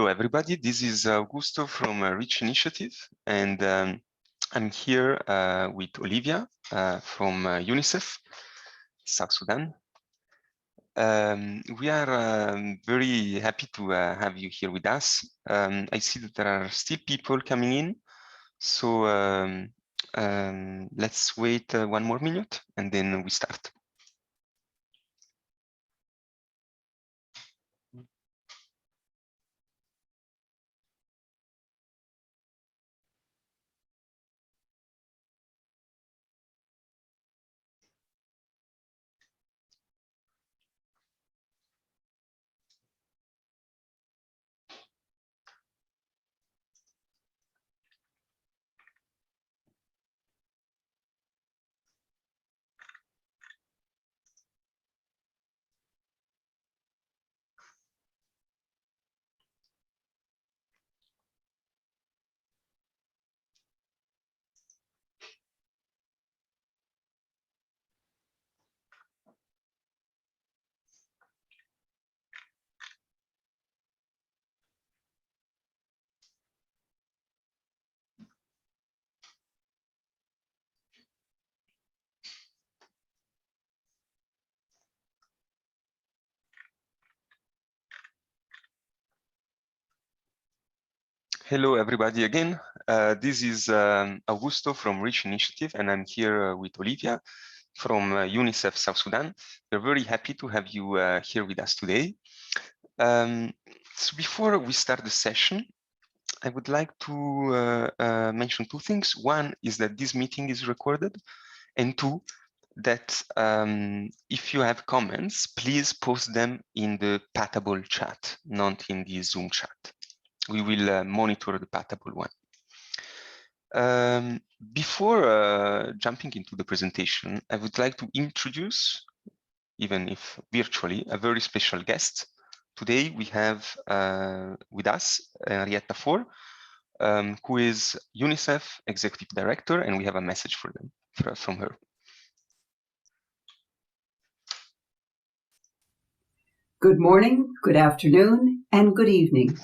Hello, everybody. This is Augusto from REACH Initiative, and I'm here with Olivia from UNICEF, South Sudan. We are very happy to have you here with us. I see that there are still people coming in, so let's wait 1 more minute and then we start. Hello, everybody again. This is Augusto from REACH Initiative, and I'm here with Olivia from UNICEF South Sudan. We're very happy to have you here with us today. So before we start the session, I would like to mention 2 things. One is that this meeting is recorded, and 2, that if you have comments, please post them in the Pathable chat, not in the Zoom chat. We will monitor the Pathable one. Before jumping into the presentation, I would like to introduce, even if virtually, a very special guest. Today we have with us Henrietta Fore, who is UNICEF Executive Director, and we have a message for them from her. Good morning, good afternoon, and good evening.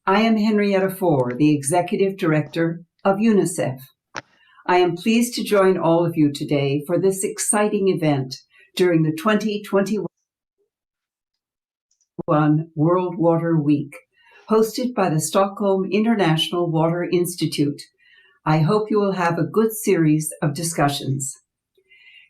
I am Henrietta Fore, the Executive Director of UNICEF. I am pleased to join all of you today for this exciting event during the 2021 World Water Week, hosted by the Stockholm International Water Institute. I hope you will have a good series of discussions.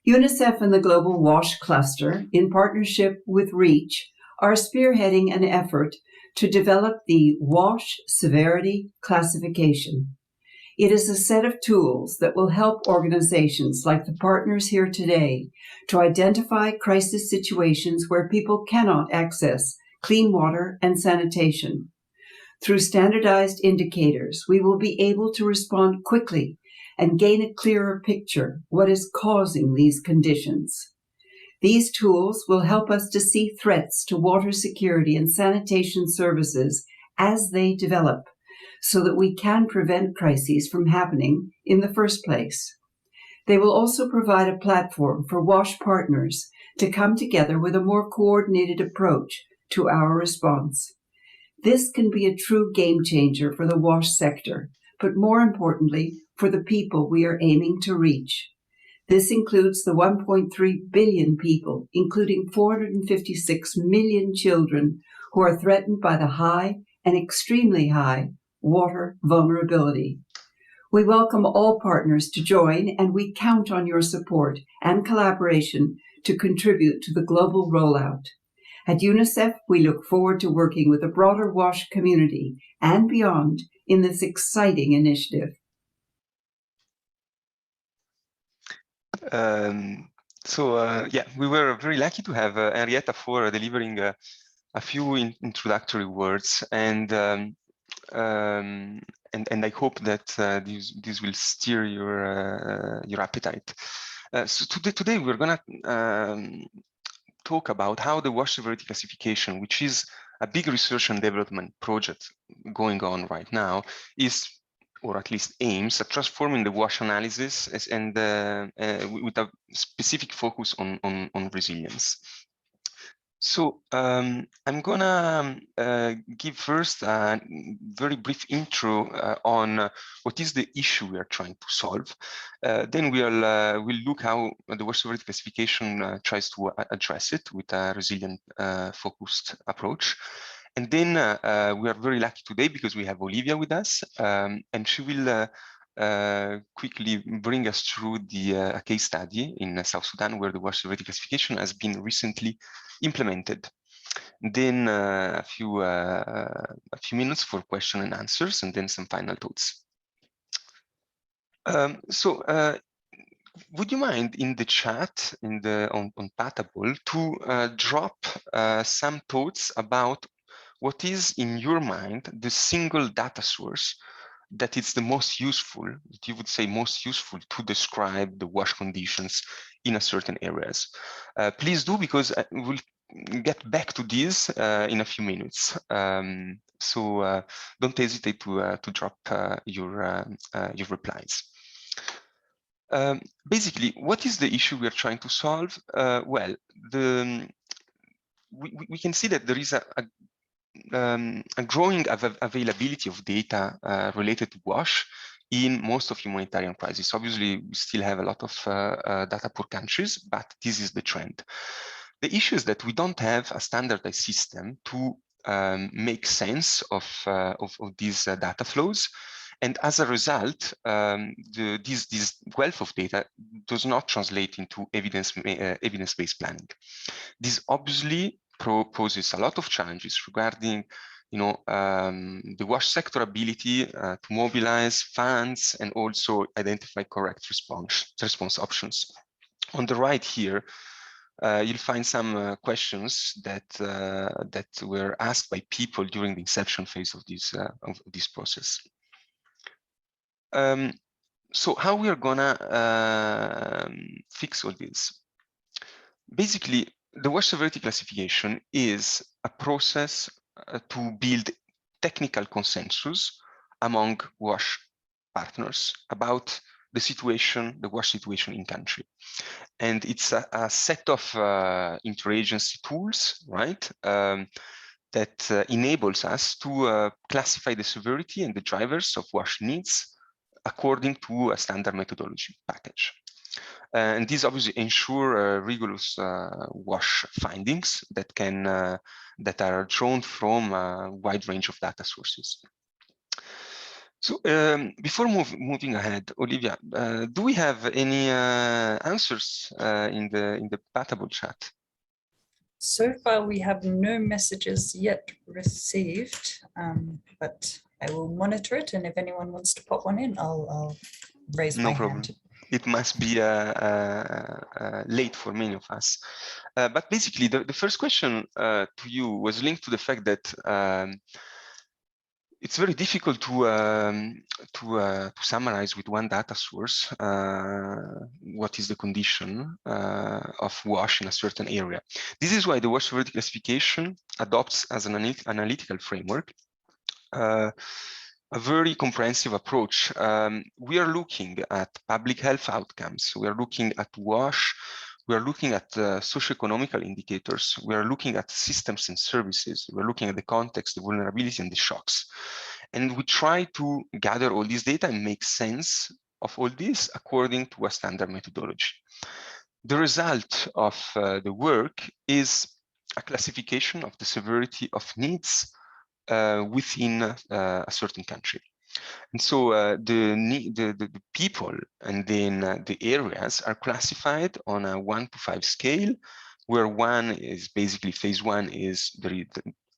UNICEF and the Global WASH Cluster, in partnership with REACH, are spearheading an effort to develop the WASH Severity Classification. It is a set of tools that will help organizations like the partners here today to identify crisis situations where people cannot access clean water and sanitation. Through standardized indicators, we will be able to respond quickly and gain a clearer picture what is causing these conditions. These tools will help us to see threats to water security and sanitation services as they develop, so that we can prevent crises from happening in the first place. They will also provide a platform for WASH partners to come together with a more coordinated approach to our response. This can be a true game changer for the WASH sector, but more importantly, for the people we are aiming to reach. This includes the 1.3 billion people, including 456 million children, who are threatened by the high and extremely high water vulnerability. We welcome all partners to join, and we count on your support and collaboration to contribute to the global rollout. At UNICEF, we look forward to working with the broader WASH community and beyond in this exciting initiative. Yeah, we were very lucky to have Henrietta Fore delivering a few introductory words, and I hope that this will steer your appetite. So today we're gonna talk about how the WASH Severity Classification, which is a big research and development project going on right now, is, or at least aims at transforming the WASH analysis and with a specific focus on resilience. So I'm gonna give first a very brief intro on what is the issue we are trying to solve. Then we'll look how the WASH Severity Classification tries to address it with a resilient focused approach. And then we are very lucky today because we have Olivia with us, and she will quickly bring us through a case study in South Sudan where the WASH Severity Classification has been recently implemented. Then a few minutes for question and answers, and then some final thoughts. Would you mind in the chat on Patable to drop some thoughts about what is in your mind the single data source that is the most useful, that you would say most useful to describe the WASH conditions in a certain areas? Please do, because we'll get back to this in a few minutes. So don't hesitate to drop your replies. Basically, what is the issue we are trying to solve? Well, we can see that there is a growing availability of data related to WASH in most of humanitarian crises. Obviously, we still have a lot of data poor countries, but this is the trend. The issue is that we don't have a standardized system to make sense of these data flows. And as a result, this wealth of data does not translate into evidence-based planning. This obviously poses a lot of challenges regarding, the WASH sector ability to mobilize funds and also identify correct response options. On the right here, you'll find some questions that were asked by people during the inception phase of this process. So how we are gonna fix all this? Basically, the WASH Severity Classification is a process to build technical consensus among WASH partners about the situation, the WASH situation in country. And it's a set of interagency tools, right, that enables us to classify the severity and the drivers of WASH needs according to a standard methodology package. And these obviously ensure rigorous WASH findings that that are drawn from a wide range of data sources. So before moving ahead, Olivia, do we have any answers in the Patable chat? So far, we have no messages yet received, but I will monitor it. And if anyone wants to pop one in, I'll raise my hand. It must be late for many of us. But basically, the first question to you was linked to the fact that it's very difficult to summarize with one data source what is the condition of WASH in a certain area. This is why the WASH Severity Classification adopts as an analytical framework a very comprehensive approach. We are looking at public health outcomes. We are looking at WASH. We are looking at socioeconomical indicators. We are looking at systems and services. We're looking at the context, the vulnerability, and the shocks. And we try to gather all this data and make sense of all this according to a standard methodology. The result of the work is a classification of the severity of needs within a certain country. And so the people and then the areas are classified on a 1 to 5 scale, where 1 is basically phase 1 is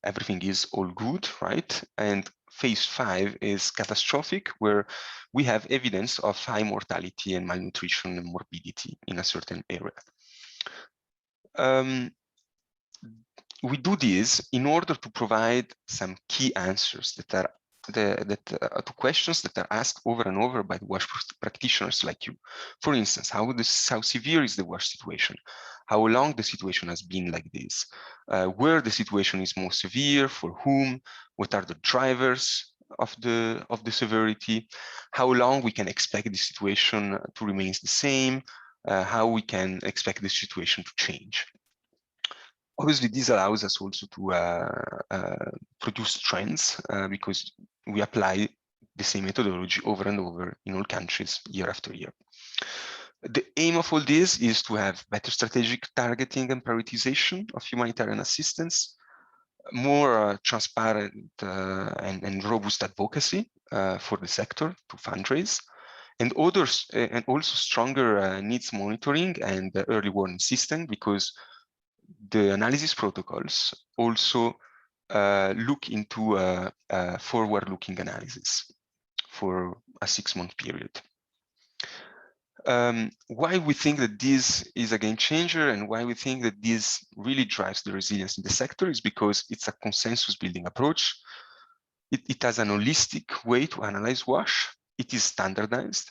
everything is all good, right? And phase 5 is catastrophic, where we have evidence of high mortality and malnutrition and morbidity in a certain area. We do this in order to provide some key answers that are to questions that are asked over and over by the WASH practitioners like you. For instance, how severe is the WASH situation? How long the situation has been like this? Where the situation is most severe? For whom? What are the drivers of the severity? How long we can expect the situation to remain the same? How we can expect the situation to change? Obviously, this allows us also to produce trends because we apply the same methodology over and over in all countries year after year. The aim of all this is to have better strategic targeting and prioritization of humanitarian assistance, more transparent and robust advocacy for the sector to fundraise, and others, and also stronger needs monitoring and early warning system, because the analysis protocols also look into forward-looking analysis for a 6-month period. Why we think that this is a game changer and why we think that this really drives the resilience in the sector is because it's a consensus building approach. It has an holistic way to analyze WASH. It is standardized.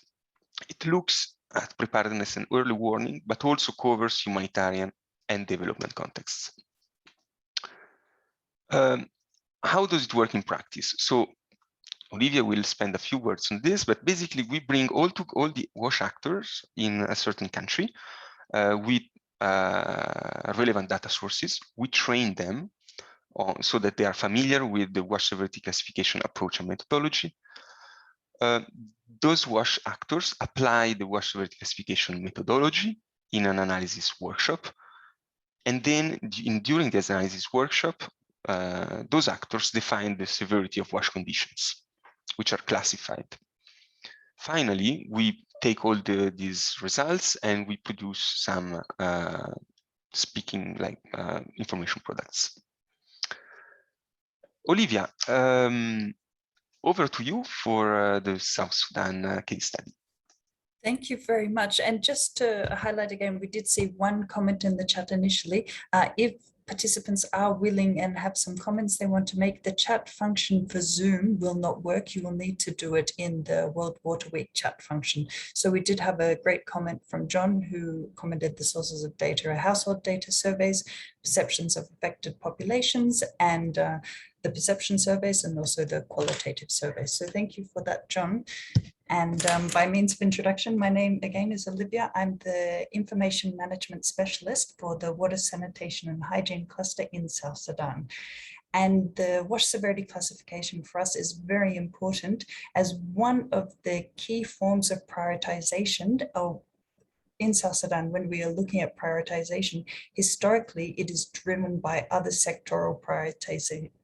It looks at preparedness and early warning, but also covers humanitarian and development contexts. How does it work in practice? So Olivia will spend a few words on this, but basically we bring all the WASH actors in a certain country with relevant data sources. We train them so that they are familiar with the WASH Severity Classification approach and methodology. Those WASH actors apply the WASH Severity Classification methodology in an analysis workshop. And then during this analysis workshop, those actors define the severity of WASH conditions, which are classified. Finally, we take all these results and we produce some information products. Olivia, over to you for the South Sudan case study. Thank you very much. And just to highlight again, we did see one comment in the chat initially. If participants are willing and have some comments they want to make, the chat function for Zoom will not work. You will need to do it in the World Water Week chat function. So we did have a great comment from John, who commented the sources of data are household data surveys, perceptions of affected populations, and the perception surveys, and also the qualitative surveys. So thank you for that, John. And by means of introduction, my name again is Olivia. I'm the Information Management Specialist for the Water, Sanitation and Hygiene Cluster in South Sudan. And the WASH Severity Classification for us is very important as one of the key forms of prioritization in South Sudan. When we are looking at prioritization, historically, it is driven by other sectoral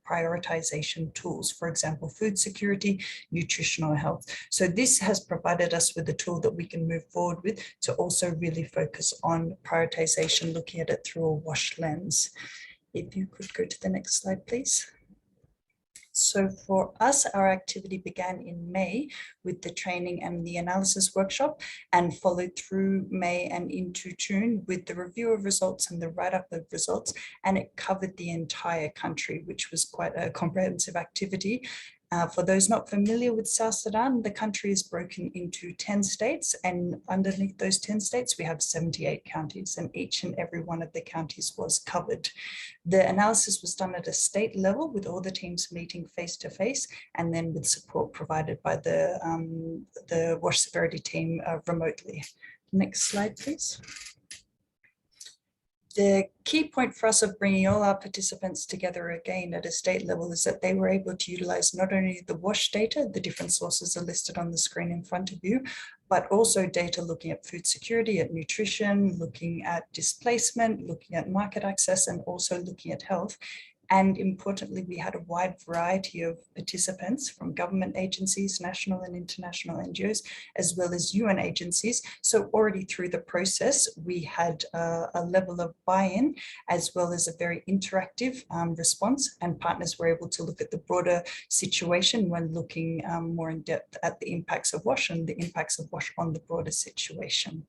prioritization tools, for example, food security, nutritional health. So this has provided us with a tool that we can move forward with to also really focus on prioritization, looking at it through a WASH lens. If you could go to the next slide, please. So for us, our activity began in May with the training and the analysis workshop, and followed through May and into June with the review of results and the write-up of results, and it covered the entire country, which was quite a comprehensive activity. For those not familiar with South Sudan, the country is broken into 10 states, and underneath those 10 states, we have 78 counties, and each and every one of the counties was covered. The analysis was done at a state level with all the teams meeting face-to-face, and then with support provided by the WASH Severity team remotely. Next slide, please. The key point for us of bringing all our participants together again at a state level is that they were able to utilize not only the WASH data, the different sources are listed on the screen in front of you, but also data looking at food security, at nutrition, looking at displacement, looking at market access, and also looking at health. And importantly, we had a wide variety of participants from government agencies, national and international NGOs, as well as UN agencies. So already through the process, we had a level of buy-in, as well as a very interactive response, and partners were able to look at the broader situation when looking more in depth at the impacts of WASH and the impacts of WASH on the broader situation.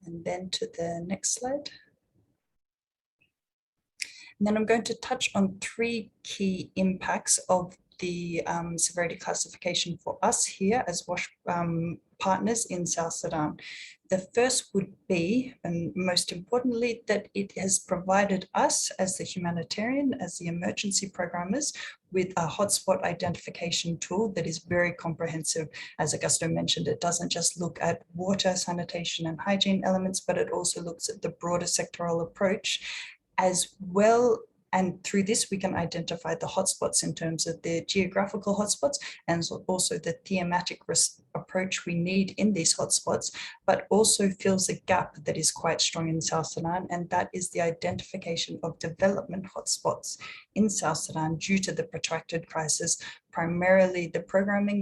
And then to the next slide. And then I'm going to touch on 3 key impacts of the severity classification for us here as WASH partners in South Sudan. The first would be, and most importantly, that it has provided us as the humanitarian, as the emergency programmers, with a hotspot identification tool that is very comprehensive. As Augusto mentioned, it doesn't just look at water, sanitation and hygiene elements, but it also looks at the broader sectoral approach. as well. And through this, we can identify the hotspots in terms of the geographical hotspots and also the thematic approach we need in these hotspots, but also fills a gap that is quite strong in South Sudan, and that is the identification of development hotspots in South Sudan due to the protracted crisis. Primarily, the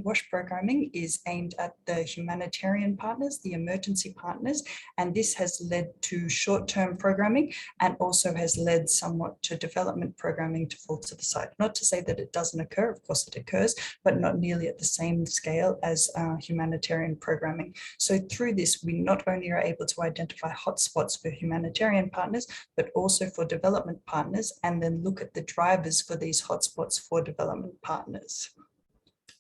WASH programming is aimed at the humanitarian partners, the emergency partners, and this has led to short-term programming and also has led somewhat to development programming to fall to the side. Not to say that it doesn't occur, of course it occurs, but not nearly at the same scale as humanitarian programming. So through this, we not only are able to identify hotspots for humanitarian partners, but also for development partners, and then look at the drivers for these hotspots for development partners.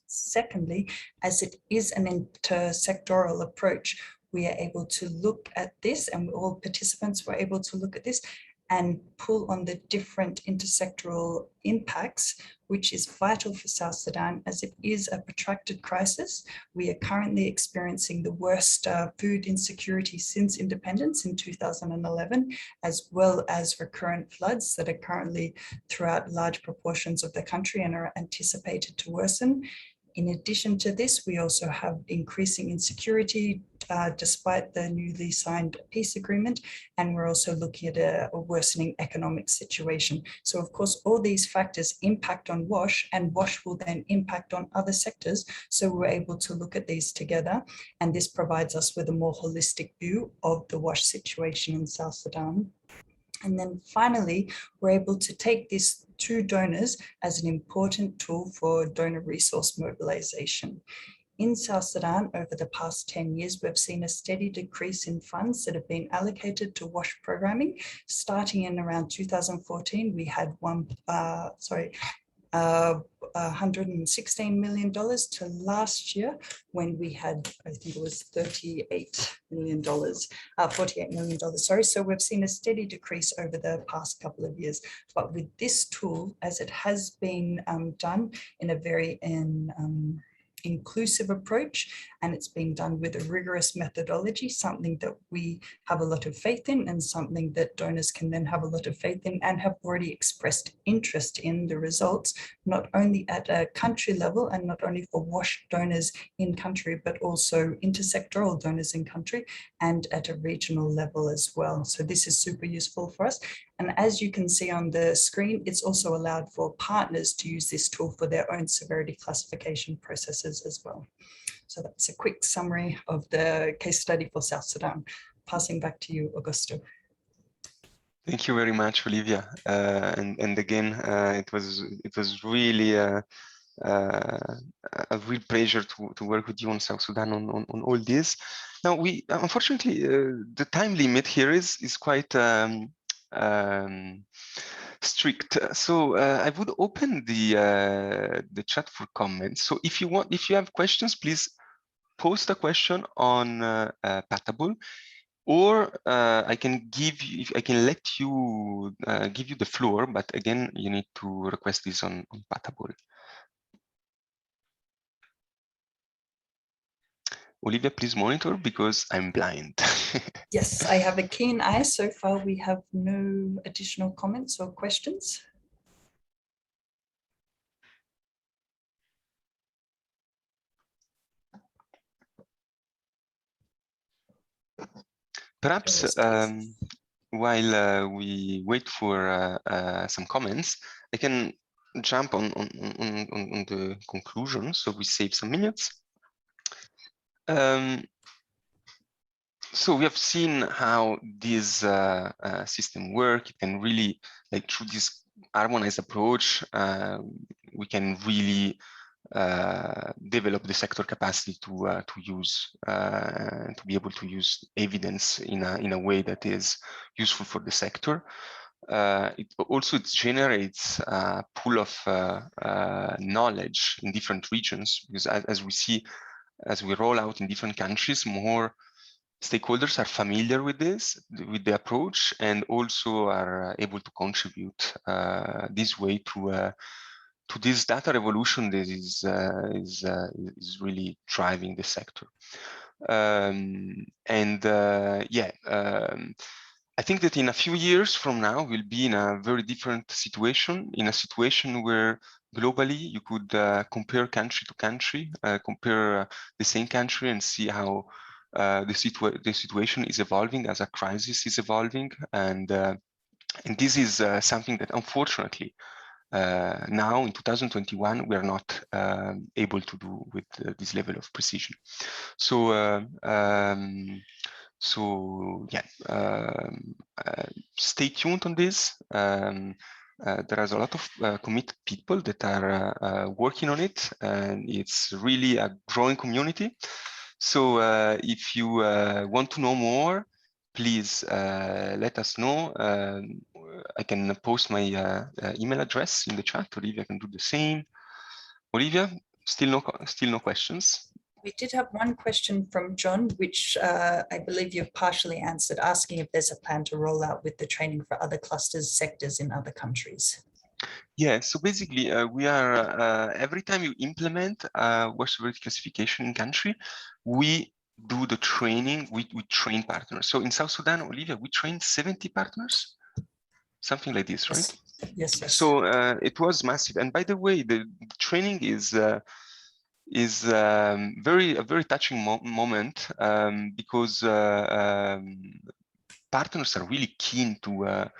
Secondly, as it is an intersectoral approach, we are able to look at this, and all participants were able to look at this and pull on the different intersectoral impacts, which is vital for South Sudan as it is a protracted crisis. We are currently experiencing the worst food insecurity since independence in 2011, as well as recurrent floods that are currently throughout large proportions of the country and are anticipated to worsen. In addition to this, we also have increasing insecurity despite the newly signed peace agreement, and we're also looking at a worsening economic situation. So of course, all these factors impact on WASH, and WASH will then impact on other sectors. So we're able to look at these together, and this provides us with a more holistic view of the WASH situation in South Sudan. And then finally, we're able to take this to donors as an important tool for donor resource mobilization. In South Sudan, over the past 10 years, we've seen a steady decrease in funds that have been allocated to WASH programming. Starting in around 2014, we had $116 million to last year when we had, I think it was $48 million, sorry. So we've seen a steady decrease over the past couple of years. But with this tool, as it has been done in a very inclusive approach, and it's being done with a rigorous methodology, something that we have a lot of faith in and something that donors can then have a lot of faith in and have already expressed interest in the results, not only at a country level and not only for WASH donors in country, but also intersectoral donors in country and at a regional level as well. So this is super useful for us. And as you can see on the screen, it's also allowed for partners to use this tool for their own severity classification processes as well. So that's a quick summary of the case study for South Sudan. Passing back to you, Augusto. Thank you very much, Olivia. And again, it was really a real pleasure to work with you on South Sudan on all this. Now, we unfortunately the time limit here is quite strict. So I would open the chat for comments. So if you have questions, please post a question on Patable, or I can let you give you the floor, but again, you need to request this on Patable. Olivia, please monitor because I'm blind. Yes, I have a keen eye. So far, we have no additional comments or questions. Perhaps while we wait for some comments, I can jump on the conclusion, so we save some minutes. So we have seen how this system work. It can really, like, through this harmonized approach, we can really develop the sector capacity to be able to use evidence in a way that is useful for the sector. It generates a pool of knowledge in different regions, because as we roll out in different countries, more stakeholders are familiar with the approach, and also are able to contribute this way to this data revolution that is really driving the sector. I think that in a few years from now, we'll be in a very different situation, in a situation where globally you could compare country to country, compare the same country and see how the situation is evolving as a crisis is evolving. And this is something that unfortunately now in 2021, we are not able to do with this level of precision. So, stay tuned on this. There is a lot of committed people that are working on it, and it's really a growing community. So if you want to know more, please let us know. I can post my email address in the chat. Olivia can do the same. Olivia, still no questions. We did have one question from John, which I believe you've partially answered, asking if there's a plan to roll out with the training for other clusters, sectors in other countries. Yeah, so basically we are, every time you implement WASH Severity Classification in country, we do the training, we train partners. So in South Sudan, Olivia, we trained 70 partners, something like this, right? Yes, yes. So it was massive. And by the way, the training is a very touching moment because partners are really keen to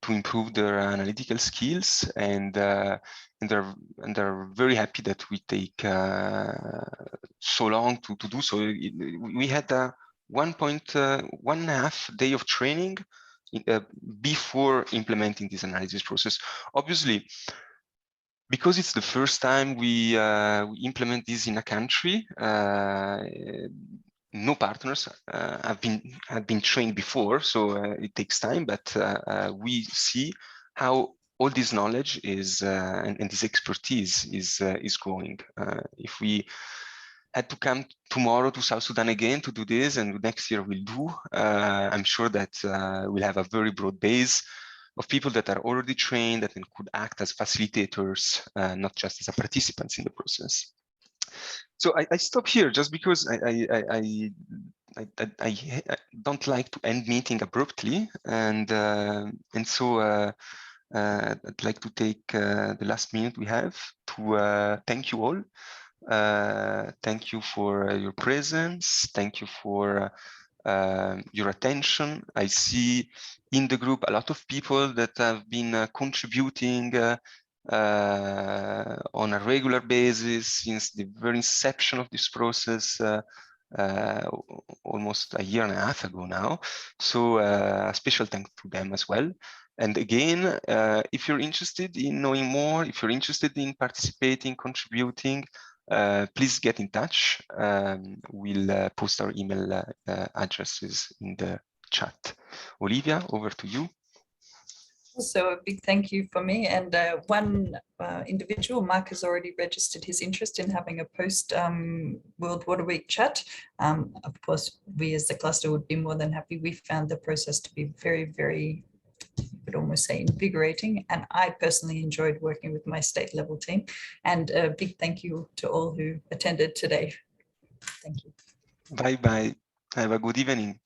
improve their analytical skills, and they're very happy that we take so long to do so. We had 1.5 day of training before implementing this analysis process. Obviously, because it's the first time we implement this in a country, no partners have been trained before, so it takes time. But we see how all this knowledge is and this expertise is growing. If we had to come tomorrow to South Sudan again to do this, and next year we'll do, I'm sure that we'll have a very broad base of people that are already trained that could act as facilitators, not just as participants in the process. So I stop here just because I don't like to end meeting abruptly, and so I'd like to take the last minute we have to thank you all. Thank you for your presence. Thank you for your attention. I see in the group a lot of people that have been contributing on a regular basis since the very inception of this process, almost a year and a half ago now. So a special thanks to them as well. And again, if you're interested in knowing more, if you're interested in participating, contributing, please get in touch. We'll post our email addresses in the chat. Olivia, over to you. So a big thank you for me, and one individual, Mark, has already registered his interest in having a post World Water Week chat. Of course, we as the cluster would be more than happy. We found the process to be very, very, you could almost say, invigorating, and I personally enjoyed working with my state level team. And a big thank you to all who attended today. Thank you. Bye bye. Have a good evening.